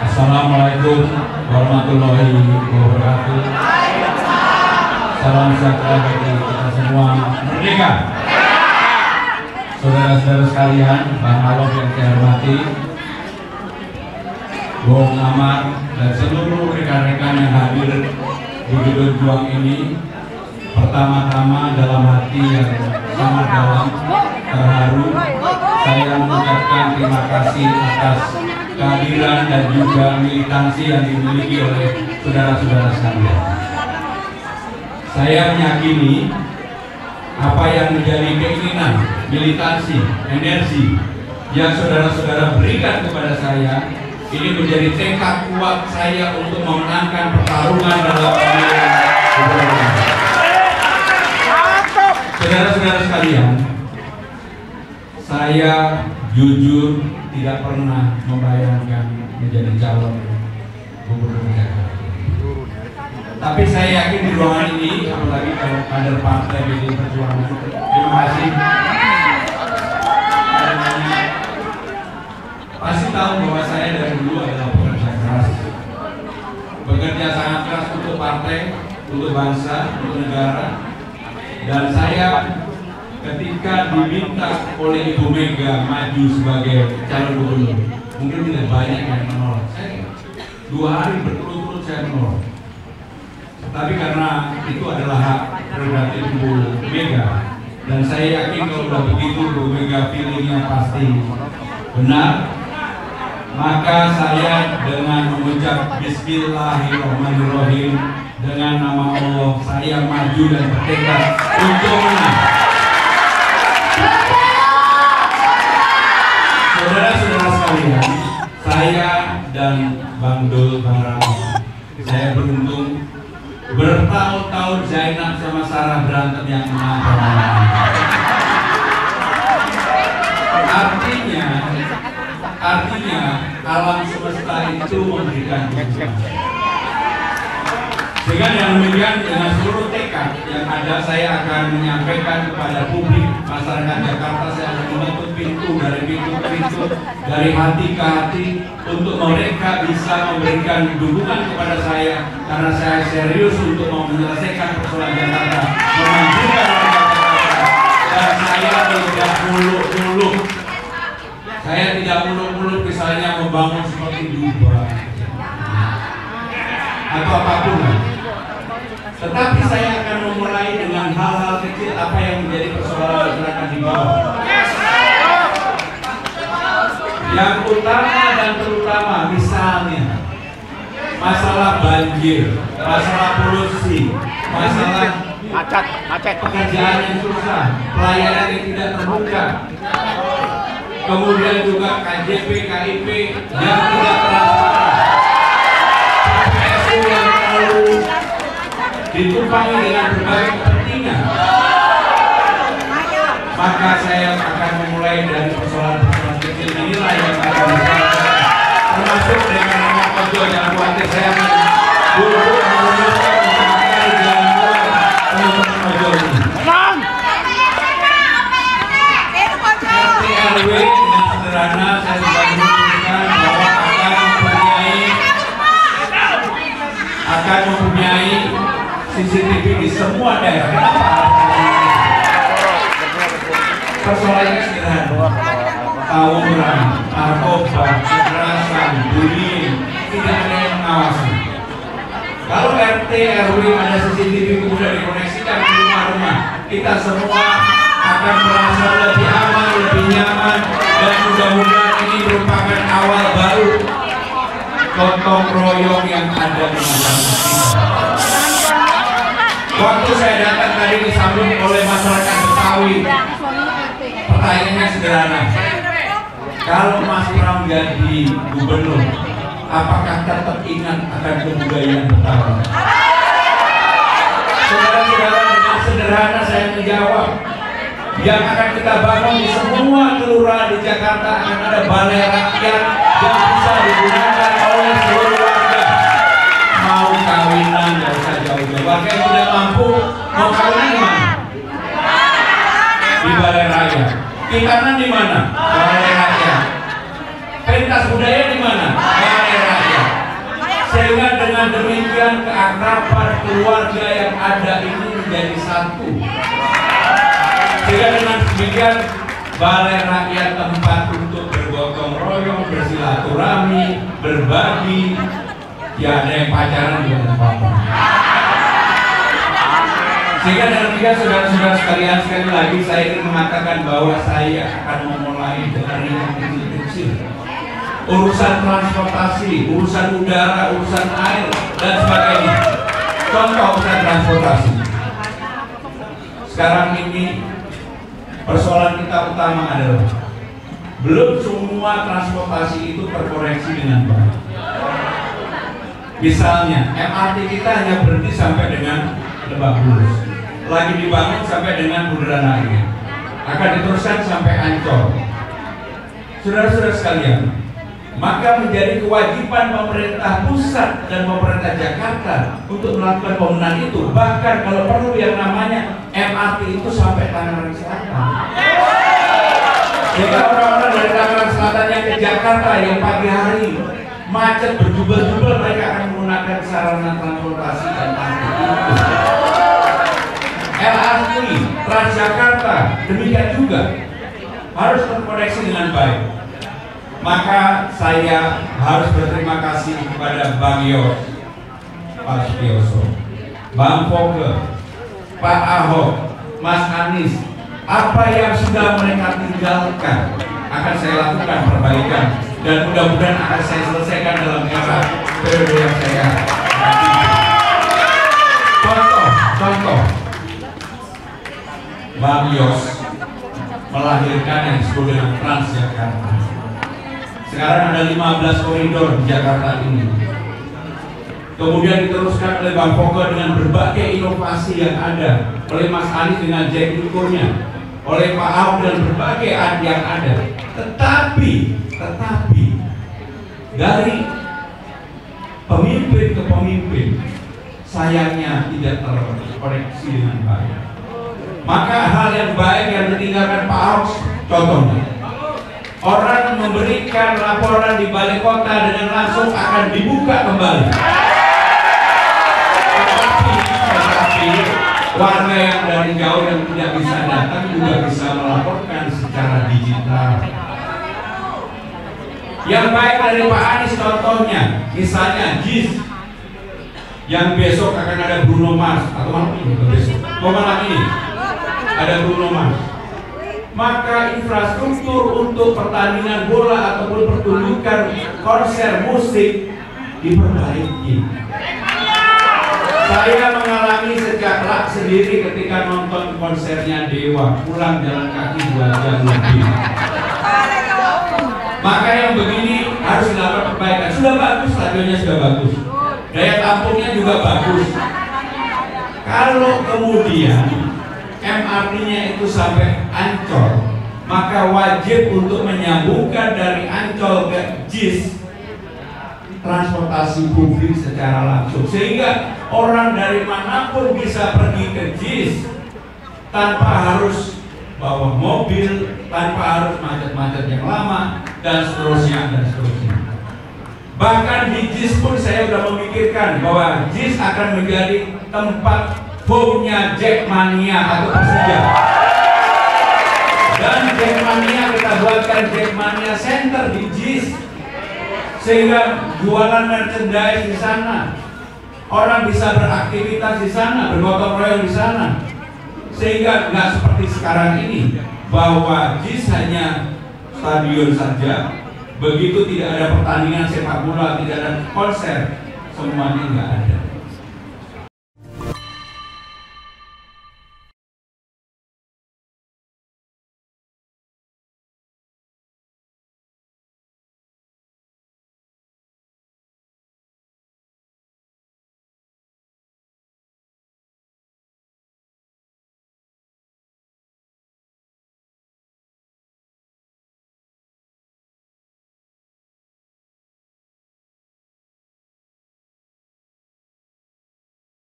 Assalamualaikum warahmatullahi wabarakatuh. Salam sejahtera bagi kita semua. Merdeka. Saudara-saudara sekalian, Bang Alof yang saya hormati, Bung Amar dan seluruh rekan-rekan yang hadir di gedung Juang ini, pertama-tama dalam hati yang sangat dalam, terharu, saya mengucapkan terima kasih atas kehadiran dan juga militansi yang dimiliki oleh saudara-saudara sekalian. Saya meyakini apa yang menjadi keinginan, militansi, energi yang saudara-saudara berikan kepada saya, ini menjadi tekad kuat saya untuk memenangkan pertarungan dalam pemilihan gubernur. Saudara-saudara sekalian, saya jujur tidak pernah membayangkan menjadi calon gubernur Jakarta. Tapi saya yakin di ruangan ini, apalagi kalau kader partai PDI Perjuangan, terima kasih. Pasti tahu bahwa saya dari dulu adalah pekerja keras, bekerja sangat keras untuk partai, untuk bangsa, untuk negara. Dan saya ketika diminta oleh Ibu Mega maju sebagai calon gubernur, mungkin tidak banyak yang menolak. Saya 2 hari berturut-turut saya menolak. Tapi karena itu adalah hak prerogatif Bu Mega, dan saya yakin kalau sudah begitu Bu Mega pilihnya pasti benar, maka saya dengan mengucap Bismillahirrahmanirrahim, dengan nama Allah saya maju dan bertekad untuk menang. Saudara-saudara sekalian, saya dan Bang Dul, Bang Rama, saya beruntung bertahun-tahun Zainab sama Sarah berantem yang artinya alam semesta itu memberikan dukungan. Dengan yang demikian, dengan seluruh tekad yang ada, saya akan menyampaikan kepada publik masyarakat Jakarta, saya akan menutup pintu dari pintu-pintu, dari hati ke hati, untuk mereka bisa memberikan dukungan kepada saya, karena saya serius untuk menyelesaikan persoalan Jakarta, memajukan Jakarta, dan saya tidak muluk-muluk. Saya tidak muluk-muluk misalnya membangun seperti Dubai atau apapun. Tetapi saya akan memulai dengan hal-hal kecil, apa yang menjadi persoalan masyarakat di bawah. Yang utama dan terutama misalnya masalah banjir, masalah polusi, masalah macet, pekerjaan yang susah, pelayanan yang tidak terbuka, kemudian juga KJP, KIP yang tidak transparan, PSU yang terlalu ditumpangi dengan berbagai kepentingan. Maka saya akan memulai dari persoalan-persoalan kecil inilah yang akan disampaikan, termasuk dengan nama ojol. Jangan khawatir, saya akan duduk menunjukkan memakai gangguan teman-teman ojol ini. RT/RW dengan sederhana saya sudah menunjukkan bahwa akan mempunyai CCTV di semua daerah. Persoalannya sederhana, tawuran, narkoba, kekerasan, bullying, tidak ada yang mengawasi. Kalau RT/RW ada CCTV kemudian dikoneksikan ke rumah-rumah, kita semua akan merasa lebih aman, lebih nyaman, dan mudah-mudahan ini merupakan awal baru gotong royong yang ada di masyarakat kita. Waktu saya datang tadi disambut oleh masyarakat Betawi, pertanyaannya sederhana, kalau Mas Pram jadi gubernur, apakah tetap ingat akan kebudayaan Betawi? Saudara-saudara, dengan sederhana saya menjawab, yang akan kita bangun di semua kelurahan di Jakarta akan ada balai rakyat yang bisa digunakan oleh seluruh warga. Mau kawinan nggak usah jauh-jauh. Warga yang tidak mampu mau kawinan di mana? Di balai rakyat. Tikanan di mana? Balai rakyat. keluarga yang ada ini menjadi satu. Sehingga dengan demikian balai rakyat tempat untuk bergotong royong, bersilaturahmi, berbagi. Ya, ada yang pacaran juga tidak apa-apa. Sehingga dengan demikian saudara-saudara sekalian, sekali lagi saya ingin mengatakan bahwa saya akan memulai dari yang kecil-kecil. Urusan transportasi, urusan udara, urusan air, dan sebagainya. Contoh urusan transportasi. Sekarang ini persoalan kita utama adalah belum semua transportasi itu terkoneksi dengan baik. Misalnya MRT kita hanya berhenti sampai dengan Lebak Bulus, lagi dibangun sampai dengan Bundaran HI, akan diteruskan sampai Ancol. Saudara-saudara sekalian, maka menjadi kewajiban pemerintah pusat dan pemerintah Jakarta untuk melakukan pembenahan itu. Bahkan kalau perlu yang namanya MRT itu sampai Tangerang Selatan. Jika orang-orang dari Tangerang Selatan yang ke Jakarta yang pagi hari macet berjubel-jubel, mereka akan menggunakan sarana transportasi dan MRT itu. LRT, Transjakarta, demikian juga harus terkoneksi dengan baik. Maka saya harus berterima kasih kepada Bang Yos, Pak Sutioso, Bang Foke, Pak Ahok, Mas Anies. Apa yang sudah mereka tinggalkan akan saya lakukan perbaikan, dan mudah-mudahan akan saya selesaikan dalam era periode yang saya contoh Bang Yos melahirkan yang disebut dengan Transjakarta. Sekarang ada 15 koridor di Jakarta ini. Kemudian diteruskan oleh Bang Foke dengan berbagai inovasi yang ada, oleh Mas Anies dengan Jack Ukurnya, oleh Pak Ahok dan berbagai yang ada. Tetapi dari pemimpin ke pemimpin sayangnya tidak terkoneksi dengan baik. Maka hal yang baik yang ditinggalkan Pak Ahok, contohnya orang memberikan laporan di balai kota dengan langsung akan dibuka kembali. Tetapi warga yang dari jauh yang tidak bisa datang juga bisa melaporkan secara digital. Yang baik dari Pak Anies contohnya, misalnya JIS yang besok akan ada Bruno Mars, atau malam ini, malam ini ada Bruno Mars. Maka infrastruktur untuk pertandingan bola ataupun pertunjukan konser musik diperbaiki. Saya mengalami sejak sendiri ketika nonton konsernya Dewa, pulang jalan kaki 2 jam lebih. Maka yang begini harus dilakukan perbaikan. Sudah bagus, stadionnya sudah bagus, daya tampungnya juga bagus. Kalau kemudian MRT-nya itu sampai Ancol, maka wajib untuk menyambungkan dari Ancol ke JIS transportasi publik secara langsung, sehingga orang dari manapun bisa pergi ke JIS tanpa harus bawa mobil, tanpa harus macet-macet yang lama, dan seterusnya. Bahkan di JIS pun saya sudah memikirkan bahwa JIS akan menjadi tempat home-nya Jackmania atau Persija. Dan Jackmania kita buatkan Jackmania Center di JIS, sehingga jualan merchandise di sana, orang bisa beraktivitas di sana, bergotong royong di sana, sehingga nggak seperti sekarang ini bahwa JIS hanya stadion saja, begitu tidak ada pertandingan sepak bola, tidak ada konser, semuanya nggak ada.